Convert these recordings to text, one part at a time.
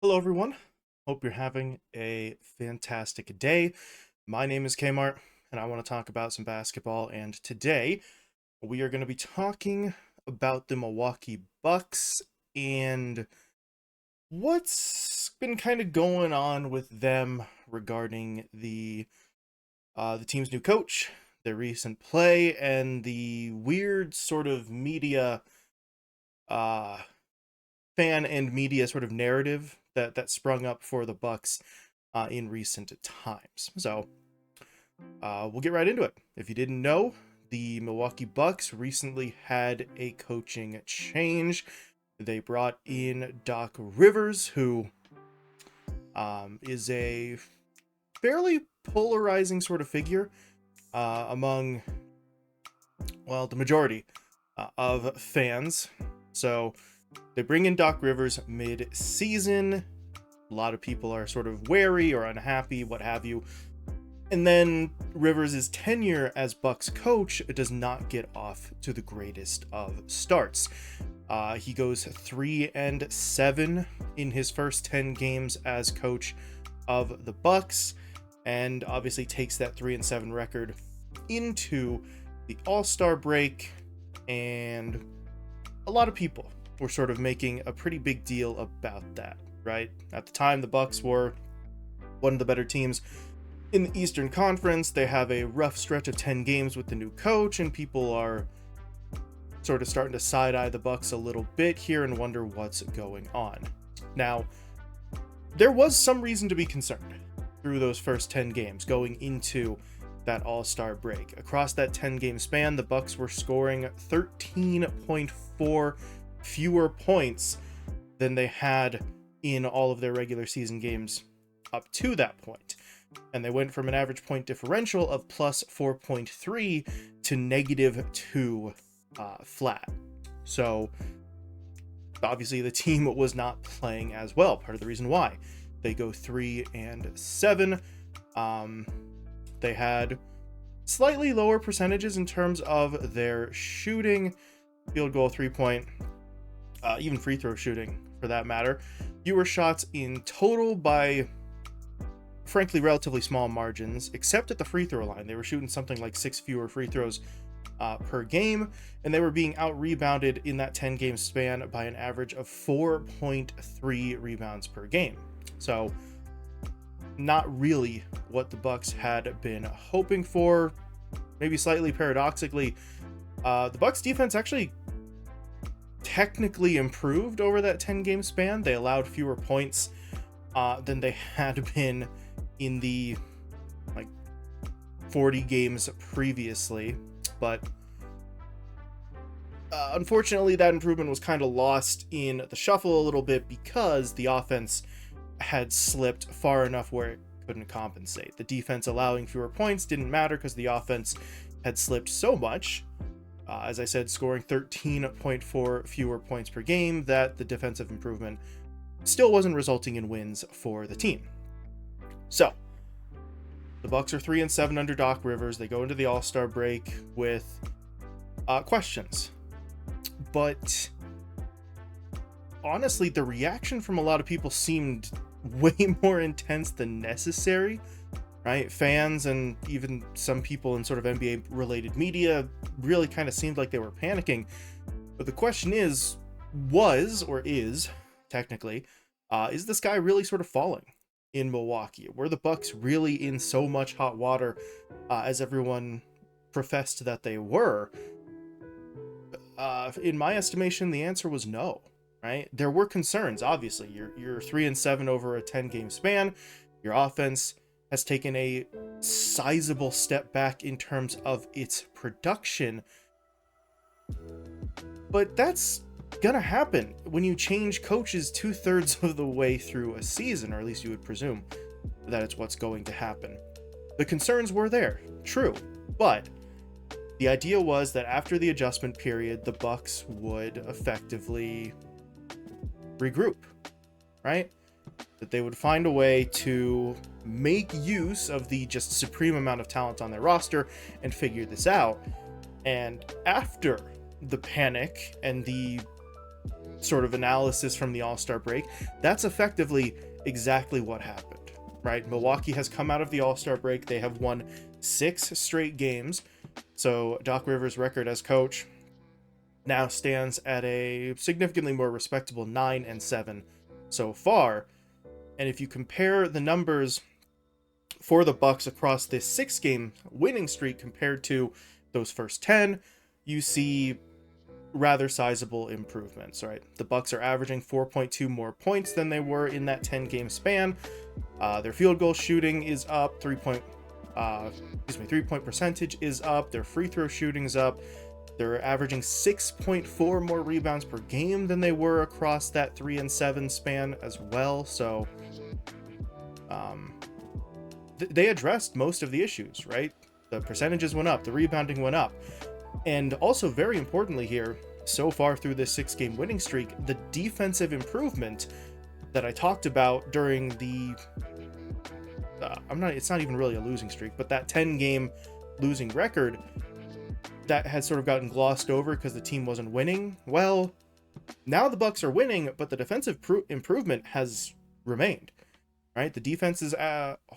Hello, everyone. Hope you're having a fantastic day. My name is Kmart, and I want to talk about some basketball. And today, we are going to be talking about the Milwaukee Bucks and what's been kind of going on with them regarding the team's new coach, their recent play, and the weird sort of media uh, fan and media sort of narrative that sprung up for the Bucks in recent times. So we'll get right into it. If you didn't know, the Milwaukee Bucks recently had a coaching change. They brought in Doc Rivers, who is a fairly polarizing sort of figure among, well, the majority of fans. So they bring in Doc Rivers mid-season. A lot of people are sort of wary or unhappy, what have you. And then Rivers' tenure as Bucks coach does not get off to the greatest of starts. He goes 3-7 in his first 10 games as coach of the Bucks, and obviously takes that 3-7 record into the All-Star break. And a lot of people were sort of making a pretty big deal about that, right? At the time, the Bucks were one of the better teams in the Eastern Conference. They have a rough stretch of 10 games with the new coach, and people are sort of starting to side-eye the Bucks a little bit here and wonder what's going on. Now, there was some reason to be concerned through those first 10 games going into that All-Star break. Across that 10-game span, the Bucks were scoring 13.4 fewer points than they had in all of their regular season games up to that point. And they went from an average point differential of plus 4.3 to -2 flat. So obviously the team was not playing as well. Part of the reason why they go 3-7. They had slightly lower percentages in terms of their shooting, field goal, 3-point, even free throw shooting for that matter. Fewer shots in total by, frankly, relatively small margins, except at the free throw line. They were shooting something like 6 fewer free throws per game, and they were being out-rebounded in that 10-game span by an average of 4.3 rebounds per game. So not really what the Bucks had been hoping for. Maybe slightly paradoxically, the Bucks defense actually technically improved over that 10-game span. They allowed fewer points than they had been in the 40 games previously, but unfortunately that improvement was kind of lost in the shuffle a little bit because the offense had slipped far enough where it couldn't compensate. The defense allowing fewer points didn't matter because the offense had slipped so much, as I said, scoring 13.4 fewer points per game, that the defensive improvement still wasn't resulting in wins for the team. So the Bucks are 3-7 under Doc Rivers. They go into the All-Star break with questions, but honestly, the reaction from a lot of people seemed way more intense than necessary, right? Fans and even some people in sort of NBA related media really kind of seemed like they were panicking. But the question is, is technically, is this guy really sort of falling in Milwaukee? Were the Bucks really in so much hot water as everyone professed that they were? In my estimation, the answer was no. Right? There were concerns, obviously. You're 3-7 over a 10-game span. Your offense has taken a sizable step back in terms of its production. But that's gonna happen when you change coaches 2/3 of the way through a season, or at least you would presume that it's what's going to happen. The concerns were there, true, but the idea was that after the adjustment period, the Bucks would effectively regroup, right? That they would find a way to make use of the just supreme amount of talent on their roster and figure this out. And after the panic and the sort of analysis from the All-Star break, that's effectively exactly what happened, right? Milwaukee has come out of the All-Star break. They have won 6 straight games. So Doc Rivers' record as coach now stands at a significantly more respectable 9-7 so far. And if you compare the numbers for the Bucks across this 6-game winning streak compared to those first 10, you see rather sizable improvements, right? The Bucks are averaging 4.2 more points than they were in that 10-game span. Their field goal shooting is up, three-point percentage is up, their free throw shooting's up. They're averaging 6.4 more rebounds per game than they were across that 3-7 span as well. So they addressed most of the issues, right? The percentages went up, the rebounding went up. And also, very importantly here, so far through this 6-game winning streak, the defensive improvement that I talked about during the it's not even really a losing streak, but that 10-game losing record that had sort of gotten glossed over because the team wasn't winning. Well, now the Bucks are winning, but the defensive improvement has remained, right? The defense is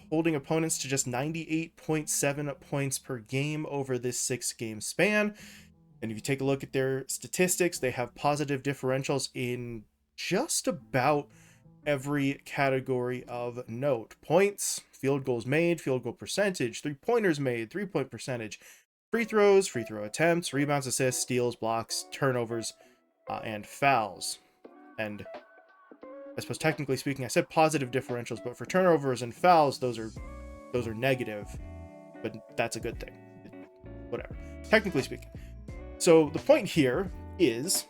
holding opponents to just 98.7 points per game over this 6-game span. And if you take a look at their statistics, they have positive differentials in just about every category of note. Points, field goals made, field goal percentage, 3-pointers made, 3-point percentage, free throws, free throw attempts, rebounds, assists, steals, blocks, turnovers, and fouls. And I suppose technically speaking, I said positive differentials, but for turnovers and fouls, those are negative, but that's a good thing. Whatever. Technically speaking. So the point here is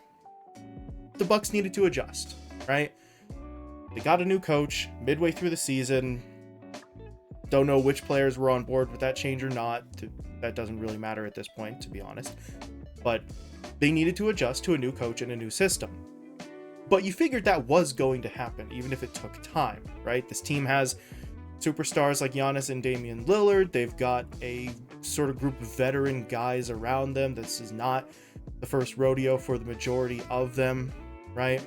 the Bucks needed to adjust, right? They got a new coach midway through the season. Don't know which players were on board with that change or not. That doesn't really matter at this point, to be honest. But they needed to adjust to a new coach and a new system. But you figured that was going to happen, even if it took time, right? This team has superstars like Giannis and Damian Lillard. They've got a sort of group of veteran guys around them. This is not the first rodeo for the majority of them, right?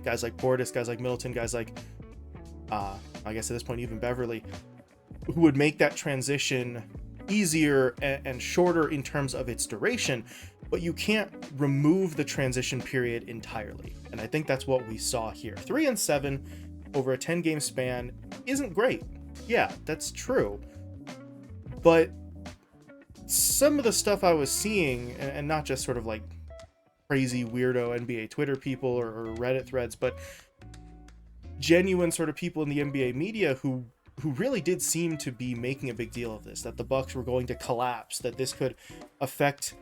Guys like Portis, guys like Middleton, guys like, I guess at this point, even Beverly, who would make that transition easier and shorter in terms of its duration, but you can't remove the transition period entirely. And I think that's what we saw here. 3-7 over a 10-game span isn't great. Yeah, that's true. But some of the stuff I was seeing, and not just sort of like crazy weirdo NBA Twitter people or Reddit threads, but genuine sort of people in the NBA media who really did seem to be making a big deal of this, that the Bucks were going to collapse, that this could affect,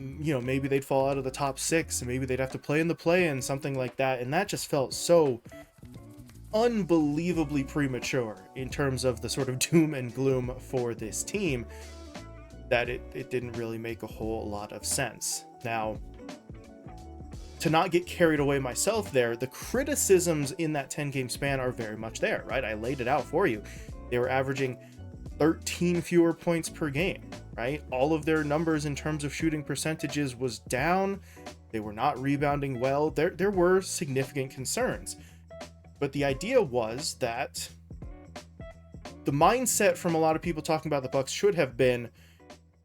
maybe they'd fall out of the top 6 and maybe they'd have to play in the play-in, something like that. And that just felt so unbelievably premature in terms of the sort of doom and gloom for this team that it didn't really make a whole lot of sense. Now, to not get carried away myself there, the criticisms in that 10-game span are very much there, right? I laid it out for you. They were averaging 13 fewer points per game, right? All of their numbers in terms of shooting percentages was down. They were not rebounding well. There were significant concerns. But the idea was that the mindset from a lot of people talking about the Bucks should have been,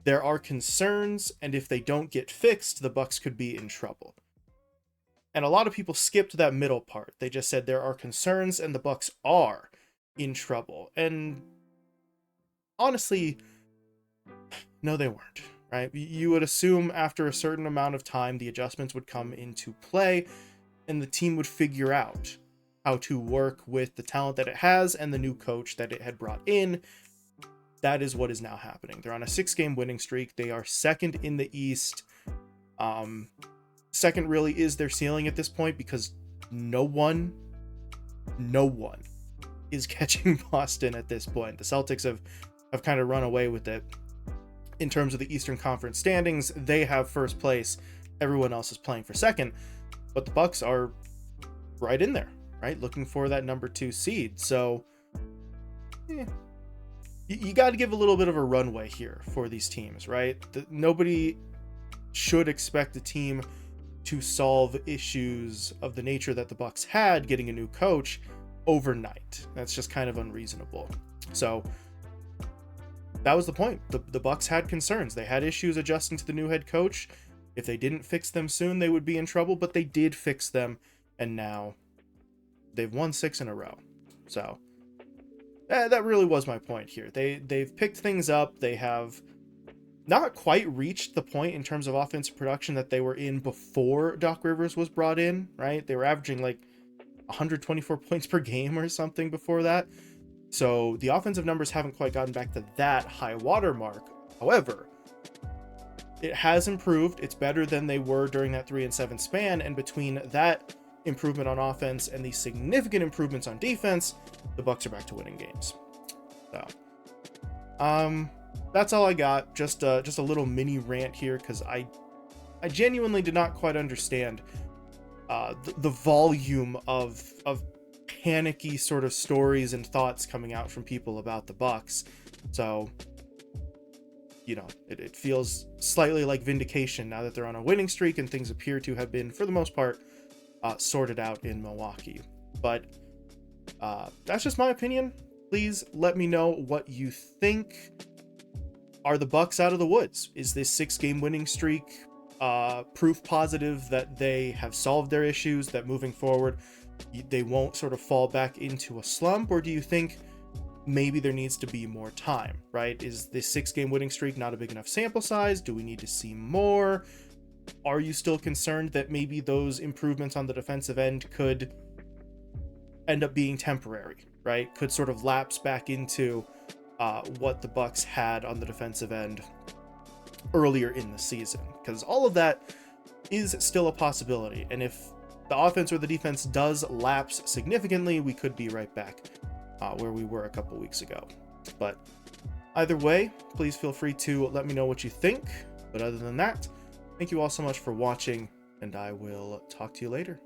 there are concerns, and if they don't get fixed, the Bucks could be in trouble. And a lot of people skipped that middle part. They just said there are concerns and the Bucks are in trouble. And honestly, no, they weren't, right? You would assume after a certain amount of time, the adjustments would come into play and the team would figure out how to work with the talent that it has and the new coach that it had brought in. That is what is now happening. They're on a 6-game winning streak. They are second in the East. Second really is their ceiling at this point because no one is catching Boston at this point. The Celtics have kind of run away with it. In terms of the Eastern Conference standings, they have first place. Everyone else is playing for second. But the Bucks are right in there, right? Looking for that number 2 seed. So you got to give a little bit of a runway here for these teams, right? Nobody should expect a team to solve issues of the nature that the Bucks had getting a new coach overnight. That's just kind of unreasonable. So that was the point. The Bucks had concerns. They had issues adjusting to the new head coach. If they didn't fix them soon, they would be in trouble, but they did fix them, and now they've won 6 in a row. So that really was my point here. They've picked things up. They have not quite reached the point in terms of offensive production that they were in before Doc Rivers was brought in, right? They were averaging like 124 points per game or something before that. So the offensive numbers haven't quite gotten back to that high water mark. However, it has improved. It's better than they were during that 3-7 span. And between that improvement on offense and the significant improvements on defense, the Bucks are back to winning games. So, that's all I got. Just a little mini rant here, because I genuinely did not quite understand the volume of panicky sort of stories and thoughts coming out from people about the Bucks. So, you know, it feels slightly like vindication now that they're on a winning streak and things appear to have been, for the most part, sorted out in Milwaukee. But that's just my opinion. Please let me know what you think. Are the Bucks out of the woods? Is this 6-game winning streak proof positive that they have solved their issues, that moving forward they won't sort of fall back into a slump? Or do you think maybe there needs to be more time, right? Is this 6-game winning streak not a big enough sample size? Do we need to see more? Are you still concerned that maybe those improvements on the defensive end could end up being temporary, right? Could sort of lapse back into what the Bucks had on the defensive end earlier in the season? Because all of that is still a possibility. And if the offense or the defense does lapse significantly, we could be right back where we were a couple weeks ago. But either way, please feel free to let me know what you think. But other than that, thank you all so much for watching, and I will talk to you later.